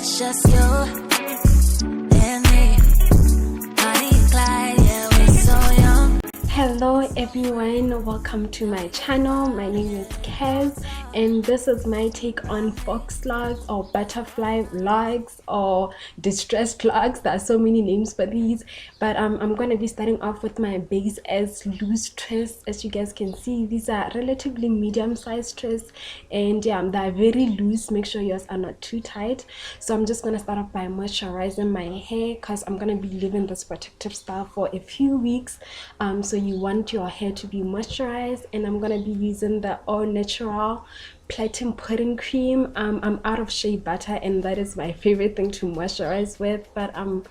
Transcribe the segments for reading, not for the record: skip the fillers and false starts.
It's just you and me, Bonnie and Clyde, yeah, we're so young. Hello everyone, welcome to my channel. My name is Kaz and this is my take on fauxlocs or butterfly vlogs or distressed vlogs. There are so many names for these, but I'm going to be starting off with my base as loose twists. As you guys can see, these are relatively medium-sized twists, and yeah, they're very loose. Make sure yours are not too tight. So I'm just going to start off by moisturizing my hair because I'm going to be leaving this protective style for a few weeks. So you want your hair to be moisturized, and I'm going to be using the all natural plaiting pudding cream. I'm out of shea butter, and that is my favorite thing to moisturize with, but I'm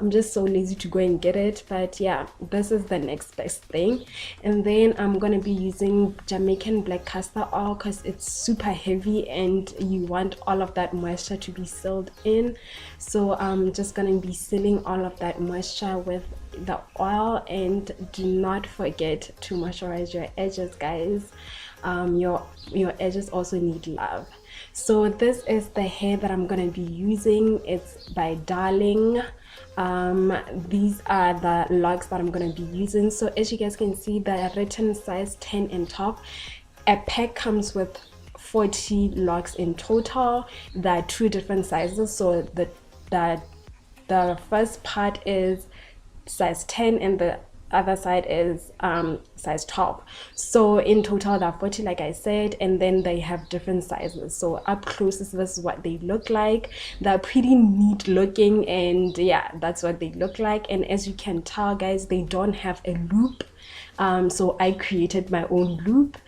just so lazy to go and get it. But yeah, this is the next best thing. And then I'm gonna be using Jamaican black castor oil because it's super heavy and you want all of that moisture to be sealed in. So I'm just gonna be sealing all of that moisture with the oil. And do not forget to moisturize your edges, guys. Your edges also need love. So this is the hair that I'm gonna be using. It's by Darling. These are the locks that I'm gonna be using. So as you guys can see, the written size 10 and top. A pack comes with 40 locks in total. There are two different sizes. So the first part is size 10 and the other side is size 12. So in total there are 40, like I said, and then they have different sizes. So up close, this is what they look like. They're pretty neat looking, and yeah, that's what they look like. And as you can tell, guys, they don't have a loop. So I created my own loop,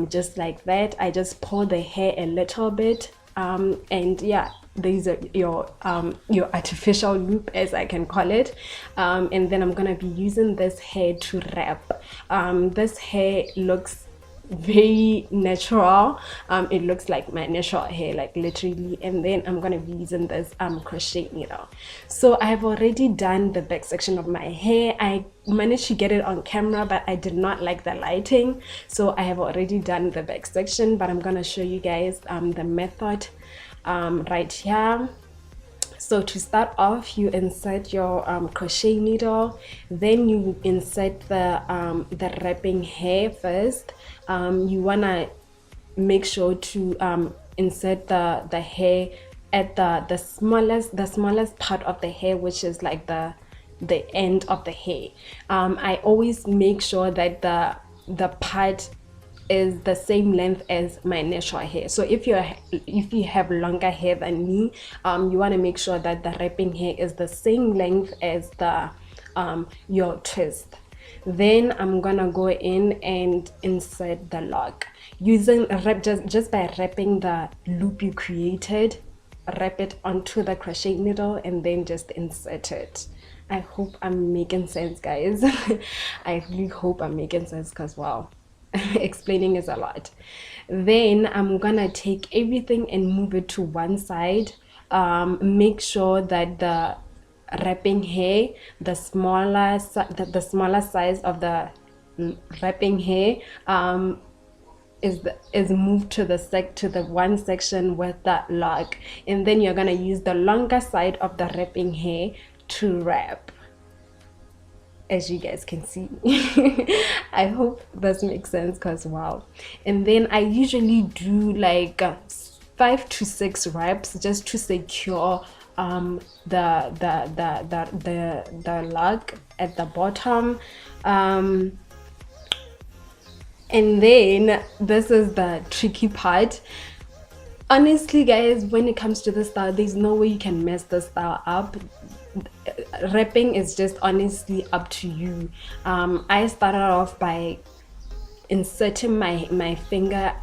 just like that. I just pull the hair a little bit, and yeah, these are your artificial loop, as I can call it. And then I'm gonna be using this hair to wrap. This hair looks very natural. It looks like my natural hair, like literally. And then I'm gonna be using this crochet needle. So I have already done the back section of my hair. I managed to get it on camera, but I did not like the lighting, so I have already done the back section, but I'm gonna show you guys the method right here. So to start off, you insert your crochet needle, then you insert the wrapping hair first. You wanna make sure to insert the hair at the smallest part of the hair, which is like the end of the hair. I always make sure that the part is the same length as my natural hair. So if you have longer hair than me, you want to make sure that the wrapping hair is the same length as the your twist. Then I'm gonna go in and insert the lock using just by wrapping the loop you created. Wrap it onto the crochet needle and then just insert it. I hope I'm making sense, guys. I really hope I'm making sense, because wow, explaining is a lot. Then I'm gonna take everything and move it to one side. Make sure that the wrapping hair, the smaller size of the wrapping hair is moved to the one section with that lock, and then you're gonna use the longer side of the wrapping hair to wrap, as you guys can see. I hope this makes sense, because wow. And then I usually do like 5 to 6 wraps just to secure the lock at the bottom. And then this is the tricky part. Honestly, guys, when it comes to this style, there's no way you can mess this style up. Wrapping is just honestly up to you. I started off by inserting my finger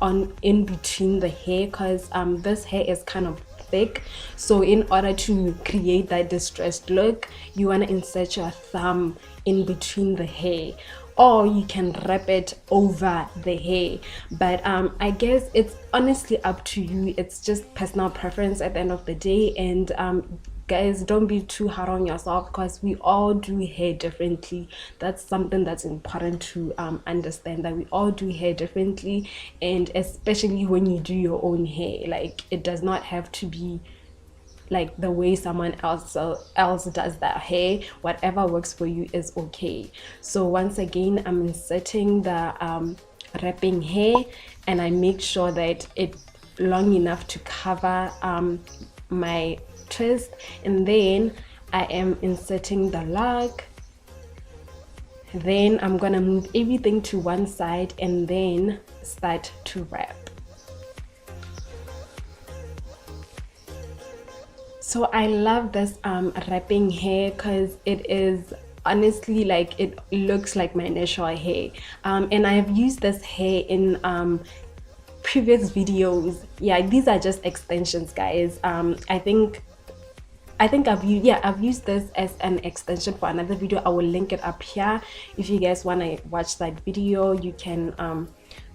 in between the hair, because this hair is kind of thick. So in order to create that distressed look, you want to insert your thumb in between the hair, or you can wrap it over the hair. But I guess it's honestly up to you. It's just personal preference at the end of the day. And guys, don't be too hard on yourself, because we all do hair differently. That's something that's important to understand, that we all do hair differently. And especially when you do your own hair, like, it does not have to be like the way someone else does their hair. Whatever works for you is okay. So once again, I'm inserting the wrapping hair, and I make sure that it's long enough to cover my twist, and then I am inserting the lock. Then I'm gonna move everything to one side and then start to wrap. So I love this wrapping hair because it is honestly like, it looks like my natural hair, and I have used this hair in previous videos. Yeah, these are just extensions, guys. I think I've used this as an extension for another video. I will link it up here. If you guys want to watch that video, you can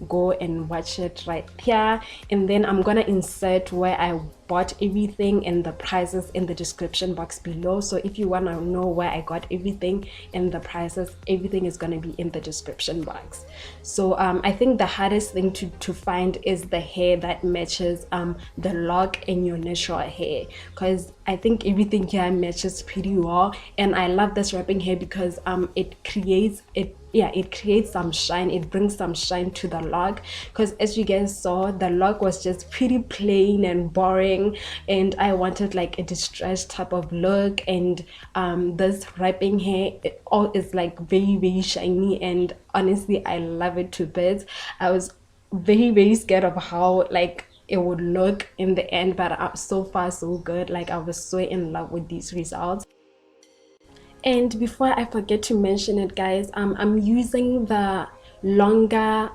go and watch it right here. And then I'm gonna insert where I bought everything and the prices in the description box below. So if you want to know where I got everything and the prices, everything is going to be in the description box. So I think the hardest thing to find is the hair that matches the lock in your natural hair, because I think everything here matches pretty well. And I love this wrapping hair because it creates some shine. It brings some shine to the lock, because as you guys saw, the lock was just pretty plain and boring, and I wanted like a distressed type of look. And this wrapping hair, it all is like very shiny, and honestly I love it to bits. I was very scared of how like it would look in the end, but so far so good. Like, I was so in love with these results. And before I forget to mention it, guys, I'm using the longer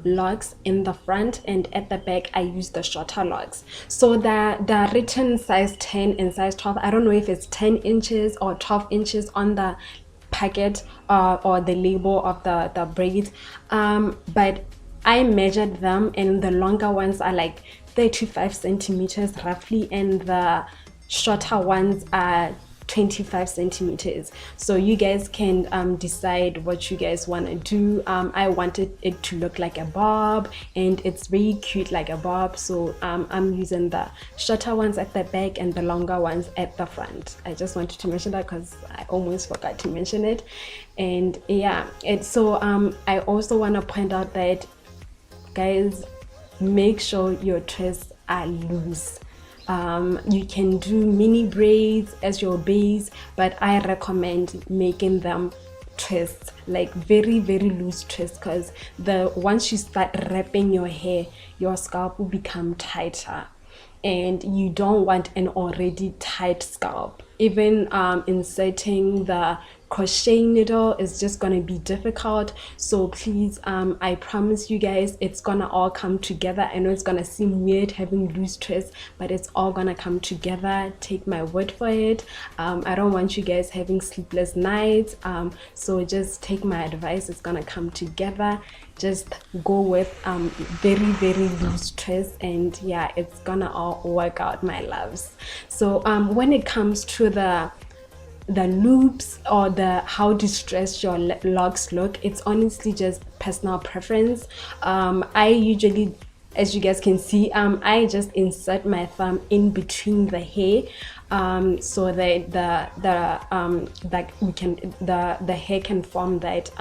locks in the front, and at the back I use the shorter locks. So the written size 10 and size 12, I don't know if it's 10 inches or 12 inches on the packet or the label of the braids, but I measured them, and the longer ones are like 35 centimeters roughly, and the shorter ones are 25 centimeters. So you guys can decide what you guys want to do. I wanted it to look like a bob, and it's very cute like a bob, so I'm using the shorter ones at the back and the longer ones at the front. I just wanted to mention that because I almost forgot to mention it. And yeah, I also want to point out that, guys, make sure your twists are loose. You can do mini braids as your base, but I recommend making them twists, like very loose twists, because once you start wrapping your hair, your scalp will become tighter, and you don't want an already tight scalp. Even inserting the crochet needle is just gonna be difficult. So please, I promise you guys, it's gonna all come together. I know it's gonna seem weird having loose twists, but it's all gonna come together. Take my word for it. I don't want you guys having sleepless nights, so just take my advice. It's gonna come together. Just go with very loose twists, and yeah, it's gonna all work out, my loves. So when it comes to the loops or how distressed your locks look, it's honestly just personal preference. I usually, as you guys can see, I just insert my thumb in between the hair, so that the hair can form that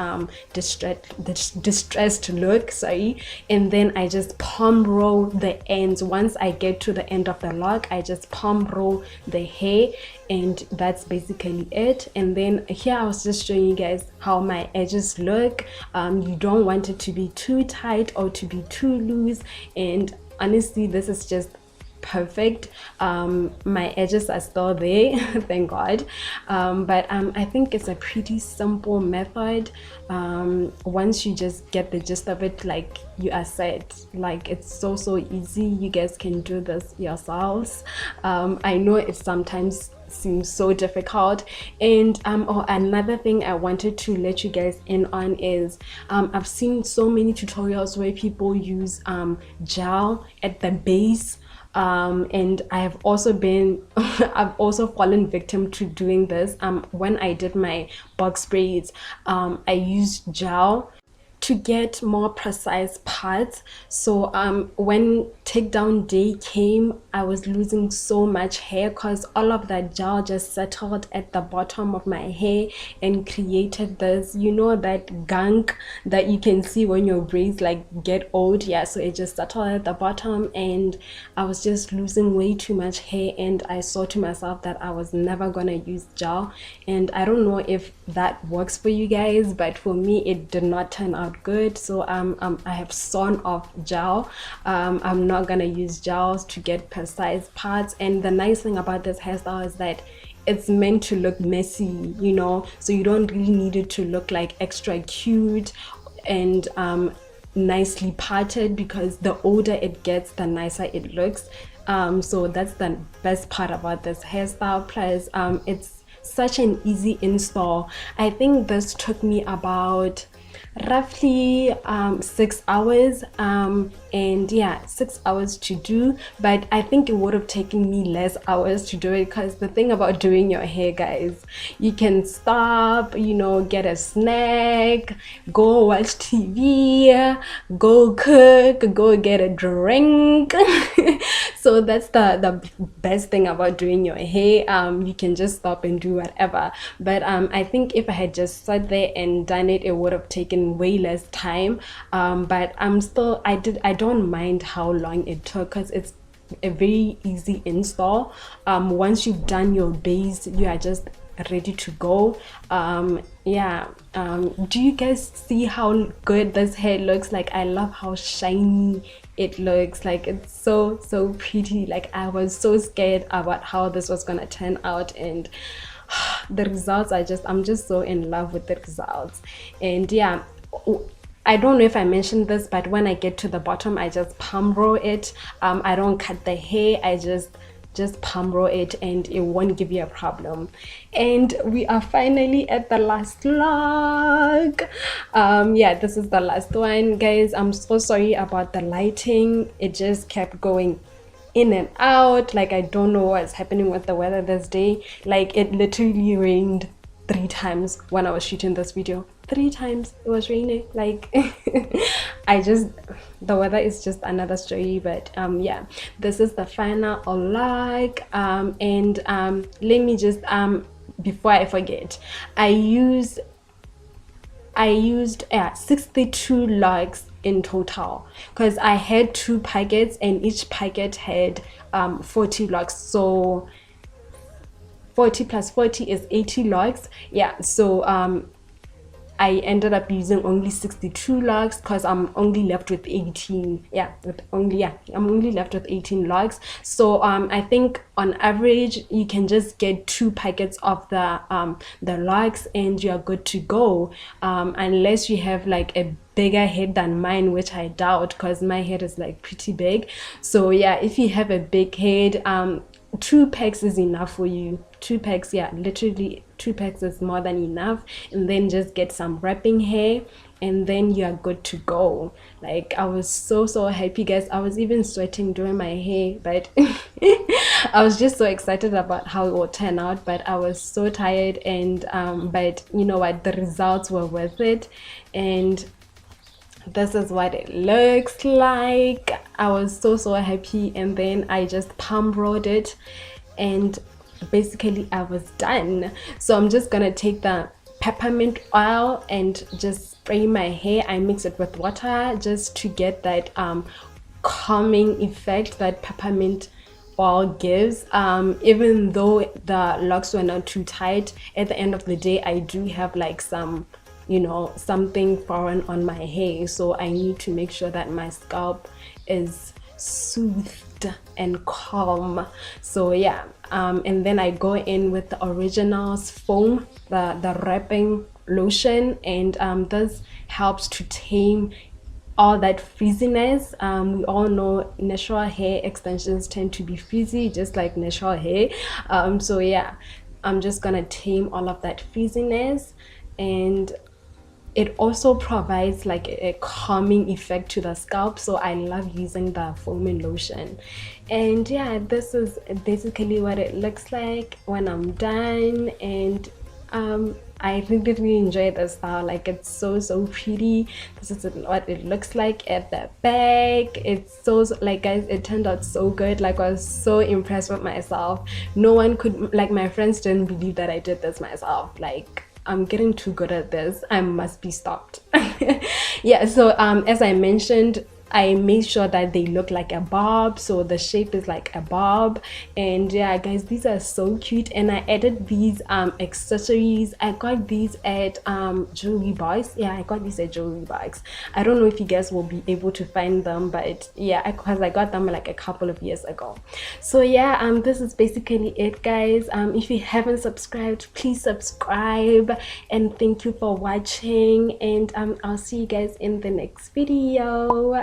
distressed look, sorry. And then I just palm roll the ends. Once I get to the end of the lock, I just palm roll the hair, and that's basically it. And then here I was just showing you guys how my edges look. You don't want it to be too tight or to be too loose, and honestly this is just perfect. My edges are still there thank God, but I think it's a pretty simple method. Once you just get the gist of it, like, you are set. Like, it's so easy. You guys can do this yourselves. I know it sometimes seems so difficult. And another thing I wanted to let you guys in on is I've seen so many tutorials where people use gel at the base, and I've also fallen victim to doing this. When I did my box braids, I used gel to get more precise parts. So when takedown day came, I was losing so much hair because all of that gel just settled at the bottom of my hair and created this, you know, that gunk that you can see when your braids like get old. Yeah, so it just settled at the bottom and I was just losing way too much hair, and I saw to myself that I was never gonna use gel. And I don't know if that works for you guys, but for me it did not turn out good. So I have sawn off gel. I'm not gonna use gels to get precise parts. And the nice thing about this hairstyle is that it's meant to look messy, you know, so you don't really need it to look like extra cute and nicely parted, because the older it gets, the nicer it looks. So that's the best part about this hairstyle. Plus it's such an easy install. I think this took me about roughly 6 hours, and yeah, 6 hours to do, but I think it would have taken me less hours to do it, because the thing about doing your hair, guys, you can stop, you know, get a snack, go watch TV, go cook, go get a drink. So that's the best thing about doing your hair. You can just stop and do whatever. But I think if I had just sat there and done it, it would have taken way less time. But I don't mind how long it took, because it's a very easy install. Once you've done your base, you are just ready to go. Yeah, do you guys see how good this hair looks? Like, I love how shiny it looks. Like, it's so pretty. Like, I was so scared about how this was gonna turn out, and the results I'm just so in love with the results. And yeah, I don't know if I mentioned this, but when I get to the bottom, I just palm roll it. I don't cut the hair, I just palm roll it, and it won't give you a problem. And we are finally at the last log. Yeah, this is the last one, guys. I'm so sorry about the lighting. It just kept going in and out. Like, I don't know what's happening with the weather this day. Like, it literally rained 3 times when I was shooting this video. 3 times it was raining. Like, the weather is just another story. But yeah, this is the final log. And let me just before I forget, I used 62 logs in total, because I had 2 packets and each packet had 40 logs. So 40 plus 40 is 80 logs. Yeah, so I ended up using only 62 logs, because I'm only left with 18. I'm only left with 18 logs. So I think on average you can just get 2 packets of the logs and you're good to go, unless you have like a bigger head than mine, which I doubt, because my head is like pretty big. So yeah, if you have a big head, 2 packs is enough for you. 2 packs, yeah, literally 2 packs is more than enough. And then just get some wrapping hair, and then you are good to go. Like, I was so happy, guys. I was even sweating doing my hair, but I was just so excited about how it will turn out. But I was so tired, and but you know what, the results were worth it. And this is what it looks like. I was so happy. And then I just palm rolled it, and basically I was done. So I'm just gonna take the peppermint oil and just spray my hair. I mix it with water just to get that calming effect that peppermint oil gives. Even though the locks were not too tight, at the end of the day I do have like some, you know, something foreign on my hair, so I need to make sure that my scalp is soothed and calm. So yeah, and then I go in with the Originals foam, the wrapping lotion, and this helps to tame all that frizziness. We all know natural hair extensions tend to be frizzy, just like natural hair. So yeah, I'm just gonna tame all of that frizziness, and it also provides like a calming effect to the scalp. So I love using the foaming lotion. And yeah, this is basically what it looks like when I'm done. And I really enjoy the style. Like, it's so pretty. This is what it looks like at the back. It's like, guys, it turned out so good. Like, I was so impressed with myself. No one could, like, my friends didn't believe that I did this myself. Like, I'm getting too good at this. I must be stopped. Yeah, so as I mentioned, I made sure that they look like a bob, so the shape is like a bob. And yeah, guys, these are so cute. And I added these accessories. I got these at jewelry box. Yeah, I got these at jewelry box. I don't know if you guys will be able to find them, but yeah, because I got them like a couple of years ago. So yeah, this is basically it, guys. If you haven't subscribed, please subscribe, and thank you for watching. And I'll see you guys in the next video.